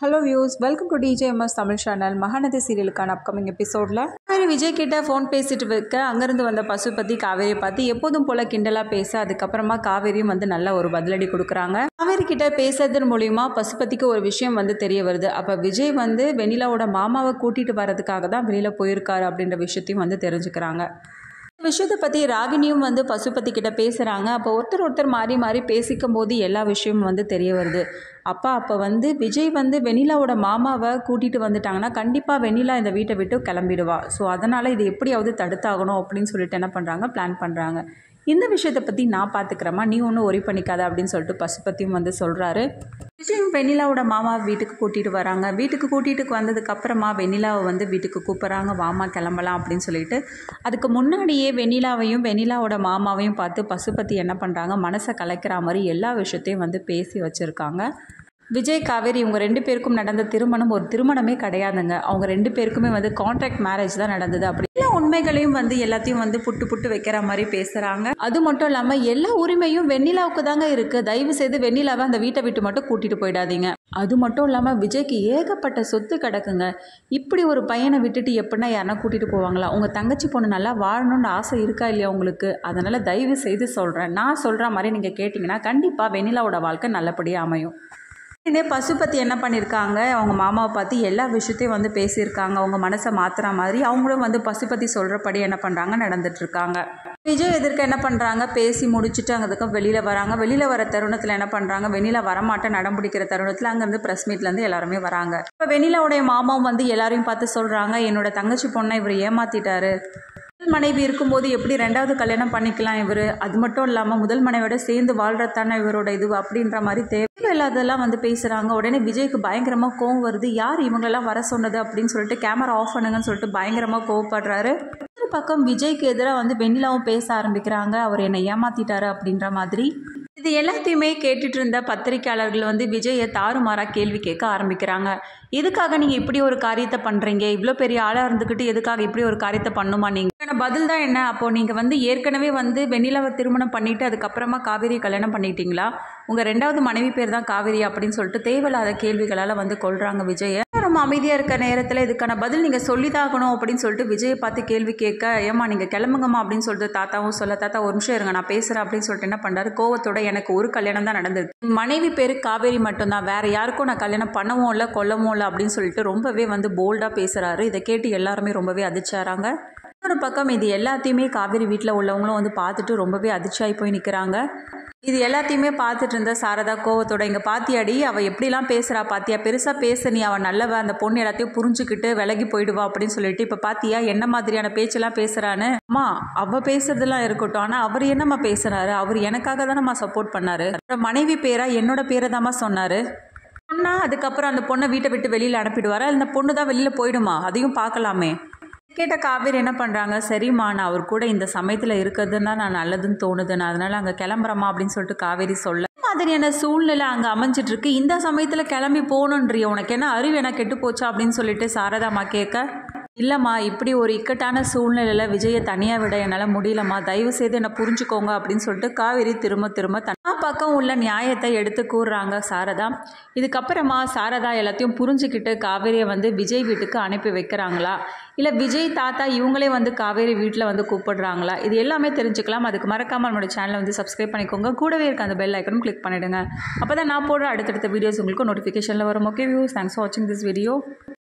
Hello views, welcome to DJMS Tamil channel. Mahanadi சீரியலுக்கான upcoming எபிசோடில் காவேரி விஜய் கிட்ட ஃபோன் பேசிட்டு வைக்க அங்கேருந்து வந்த பசுபதி காவேரி பார்த்து எப்போதும் போல் கிண்டலாக பேச, அதுக்கப்புறமா காவேரியும் நல்ல ஒரு பதிலடி கொடுக்குறாங்க. காவேரி கிட்ட பேசுறதன் மூலிமா பசுபதிக்கு ஒரு விஷயம் தெரிய வருது. அப்போ விஜய் வெண்ணிலாவோட மாமாவை கூட்டிகிட்டு வர்றதுக்காக தான் வெளியில் போயிருக்காரு அப்படின்ற விஷயத்தையும் தெரிஞ்சுக்கிறாங்க. விஷயத்தை பற்றி ராகினியும் பசுபதி கிட்ட பேசுகிறாங்க. அப்போ ஒருத்தர் மாறி மாறி பேசிக்கும் போது எல்லா விஷயமும் தெரிய வருது. அப்போ விஜய் வெண்ணிலாவோட மாமாவை கூட்டிகிட்டு வந்துட்டாங்கன்னா கண்டிப்பாக வெண்ணிலா இந்த வீட்டை விட்டு கிளம்பிடுவா. ஸோ அதனால் இது எப்படியாவது தடுத்தாகணும் அப்படின்னு சொல்லிட்டு என்ன பண்ணுறாங்க, பிளான் பண்ணுறாங்க. இந்த விஷயத்தை பற்றி நான் பார்த்துக்கிறேம்மா, நீ ஒன்றும் ஒரி பண்ணிக்காத அப்படின்னு சொல்லிட்டு பசுபதியும் சொல்கிறாரு. விஜயும் வெண்ணிலாவோட மாமா வீட்டுக்கு கூட்டிகிட்டு வராங்க. வீட்டுக்கு கூட்டிகிட்டு வந்ததுக்கப்புறமா வெண்ணிலாவை வீட்டுக்கு கூப்பிட்றாங்க, வாமா கிளம்பலாம் அப்படின்னு சொல்லிட்டு. அதுக்கு முன்னாடியே வெண்ணிலாவையும் வெண்ணிலாவோட மாமாவையும் பார்த்து பசுபதி என்ன பண்ணுறாங்க, மனசை கலைக்கிற மாதிரி எல்லா விஷயத்தையும் பேசி வச்சுருக்காங்க. விஜய் காவேரி இவங்க 2 பேருக்கும் நடந்த திருமணம் ஒரு திருமணமே கிடையாதுங்க. அவங்க 2 பேருக்குமே கான்ட்ராக்ட் மேரேஜ் தான் நடந்தது. அப்படி எல்லா உண்மைகளையும் எல்லாத்தையும் புட்டு வைக்கிற மாதிரி பேசுகிறாங்க. அது மட்டும் இல்லாமல் எல்லா உரிமையும் வெண்ணிலாவுக்கு தாங்க இருக்குது. தயவு செய்து வெண்ணிலாவை அந்த வீட்டை விட்டு மட்டும் கூட்டிகிட்டு போயிடாதீங்க. அது மட்டும் இல்லாமல் விஜய்க்கு ஏகப்பட்ட சொத்து கிடக்குங்க. இப்படி ஒரு பையனை விட்டுட்டு எப்படின்னா யாருன்னா கூட்டிகிட்டு போவாங்களா? உங்கள் தங்கச்சி பொண்ணு நல்லா வாழணும்னு ஆசை இருக்கா இல்லையா உங்களுக்கு? அதனால் தயவு செய்து சொல்கிறேன், நான் சொல்கிற மாதிரி நீங்கள் கேட்டிங்கன்னா கண்டிப்பாக வெண்ணிலாவோட வாழ்க்கை நல்லபடியாக அமையும். இதே பசுபதி என்ன பண்ணியிருக்காங்க, அவங்க மாமாவை பார்த்து எல்லா விஷயத்தையும் பேசியிருக்காங்க. அவங்க மனசை மாற்றுற மாதிரி அவங்களும் பசுபதி சொல்கிறபடி என்ன பண்ணுறாங்க, நடந்துட்டுருக்காங்க. விஜய் எதிர்க்க என்ன பண்ணுறாங்க, பேசி முடிச்சுட்டு அங்கதுக்கும் வெளியில் வராங்க. வெளியில் வர தருணத்தில் என்ன பண்ணுறாங்க, வெண்ணிலா வரமாட்டேன் நடம் பிடிக்கிற தருணத்தில் அங்கேருந்து ப்ரெஸ் மீட்லேருந்து எல்லாருமே வராங்க. இப்போ வெண்ணிலாவுடைய மாமாவும் எல்லாரையும் பார்த்து சொல்கிறாங்க, என்னோட தங்கச்சி பொண்ணை இவர் ஏமாற்றிட்டாரு. முதல் மனைவி இருக்கும்போது எப்படி 2வது கல்யாணம் பண்ணிக்கலாம் இவர்? அது மட்டும் இல்லாமல் முதல் மனைவியோட சேர்ந்து வாழ்கிறதானே இவரோட இது அப்படின்ற மாதிரி தேவையில்லாதெல்லாம் பேசுகிறாங்க. உடனே விஜய்க்கு பயங்கரமாக கோவம் வருது. யார் இவங்களெல்லாம் வர சொன்னது அப்படின்னு சொல்லிட்டு கேமரா ஆஃப் பண்ணுங்கன்னு சொல்லிட்டு பயங்கரமாக கோவப்படுறாரு. ஒரு பக்கம் விஜய்க்கு எதிராக வெண்ணிலாவும் பேச ஆரம்பிக்கிறாங்க, அவர் என்னை ஏமாற்றிட்டாரு அப்படின்ற மாதிரி. இது எல்லாத்தையுமே கேட்டுட்டு இருந்த பத்திரிக்கையாளர்கள் விஜயை தாறுமாறாக கேள்வி கேட்க ஆரம்பிக்கிறாங்க. எதுக்காக நீங்கள் இப்படி ஒரு காரியத்தை பண்ணுறீங்க? இவ்வளோ பெரிய ஆளாக இருந்துக்கிட்டு எதுக்காக இப்படி ஒரு காரியத்தை பண்ணுமா? நீங்கள் பதில் தான் என்ன? அப்போது நீங்கள் ஏற்கனவே வெண்ணிலாவை திருமணம் பண்ணிவிட்டு அதுக்கப்புறமா காவேரியை கல்யாணம் பண்ணிட்டீங்களா? உங்கள் 2வது மனைவி பேர் தான் காவேரி அப்படின்னு சொல்லிட்டு தேவையில்லாத கேள்விகளால் கொள்கிறாங்க விஜயை. ரொம்ப அமைதியாக இருக்க நேரத்தில் இதுக்கான பதில் நீங்கள் சொல்லிதாகணும் அப்படின்னு சொல்லிட்டு விஜயை பார்த்து கேள்வி கேட்க, ஏமா நீங்கள் கிளம்புங்கம்மா அப்படின்னு சொல்லிட்டு தாத்தாவும் சொல்ல, தாத்தா ஒரு நிமிஷம் இருங்க நான் பேசுகிறேன் அப்படின்னு சொல்லிட்டு என்ன பண்ணுறாரு, கோவத்தோட எனக்கு ஒரு கல்யாணம் தான் நடந்திருக்கு, மனைவி பேர் காவேரி மட்டும்தான், வேறு யாருக்கும் நான் கல்யாணம் பண்ணவும் இல்லை கொல்லவும் இல்லை அப்படின்னு சொல்லிட்டு ரொம்பவே போல்டாக பேசுகிறாரு. இதை கேட்டு எல்லாருமே ரொம்பவே அதிர்ச்சாராங்க. ஒரு பக்கம் இது எல்லாத்தையுமே காவேரி வீட்டில் உள்ளவங்களும் பார்த்துட்டு ரொம்பவே அதிர்ச்சியாகி போய் நிற்கிறாங்க. இது எல்லாத்தையுமே பார்த்துட்டு இருந்த சாரதா கோவத்தோட, இங்கே பாத்தியாடி அவள் எப்படிலாம் பேசுகிறா பாத்தியா, பெருசாக பேச நீ அவள் நல்லவ, அந்த பொண்ணு எல்லாத்தையும் புரிஞ்சுக்கிட்டு விலகி போயிடுவா அப்படின்னு சொல்லிட்டு இப்போ பாத்தியா என்ன மாதிரியான பேச்செல்லாம் பேசுகிறான்னு. அம்மா அவள் பேசுறதுலாம் இருக்கட்டும், ஆனால் அவர் என்னம்மா பேசுகிறாரு, அவர் எனக்காக தானம்மா சப்போர்ட் பண்ணாரு, மனைவி பேரா என்னோட பேரை தாம்மா சொன்னார் சொன்னா அதுக்கப்புறம் அந்த பொண்ணை வீட்டை விட்டு வெளியில் அனுப்பிடுவாரா? இந்த பொண்ணு தான் வெளியில் போயிடுமா? அதையும் பார்க்கலாமே. கேட்ட காவேரி என்ன பண்ணுறாங்க, சரிம்மா நான் அவர் கூட இந்த சமயத்தில் இருக்கிறதுன்னா நான் நல்லதுன்னு தோணுது, நான் அதனால் அங்கே கிளம்புறமா அப்படின்னு சொல்லிட்டு காவேரி சொல்ல, மாதிரியான சூழ்நிலை அங்கே அமைஞ்சிட்ருக்கு. இந்த சமயத்தில் கிளம்பி போகணுன்றிய, உனக்கு என்ன அறிவு என்ன கெட்டு போச்சா அப்படின்னு சொல்லிட்டு சாரதாம்மா கேட்க, இல்லைம்மா இப்படி ஒரு இக்கட்டான சூழ்நிலையில் விஜயை தனியாக விட என்னால் முடியலம்மா, தயவு செய்து என்னை புரிஞ்சுக்கோங்க அப்படின்னு சொல்லிட்டு காவேரி திரும்ப தன்னா பக்கம் உள்ள நியாயத்தை எடுத்து கூறுறாங்க சாரதா. இதுக்கப்புறமா சாரதா எல்லாத்தையும் புரிஞ்சுக்கிட்டு காவேரியை விஜய் வீட்டுக்கு அனுப்பி வைக்கிறாங்களா, இல்லை விஜய் தாத்தா இவங்களே காவேரி வீட்டில் கூப்பிடுறாங்களா, இது எல்லாமே தெரிஞ்சுக்கலாம். அதுக்கு மறக்காமல் நம்மளோட சேனலை சப்ஸ்கிரைப் பண்ணிக்கோங்க. கூடவே இருக்க அந்த பெல் ஐக்கனும் கிளிக் பண்ணிவிடுங்க. அப்போ தான் நான் போடுற அடுத்தடுத்த வீடியோஸ் உங்களுக்கு நோட்டிஃபிகேஷனில் வரும். ஓகே வியூஸ், தேங்க்ஸ் ஃபார் வாட்சிங் திஸ் வீடியோ.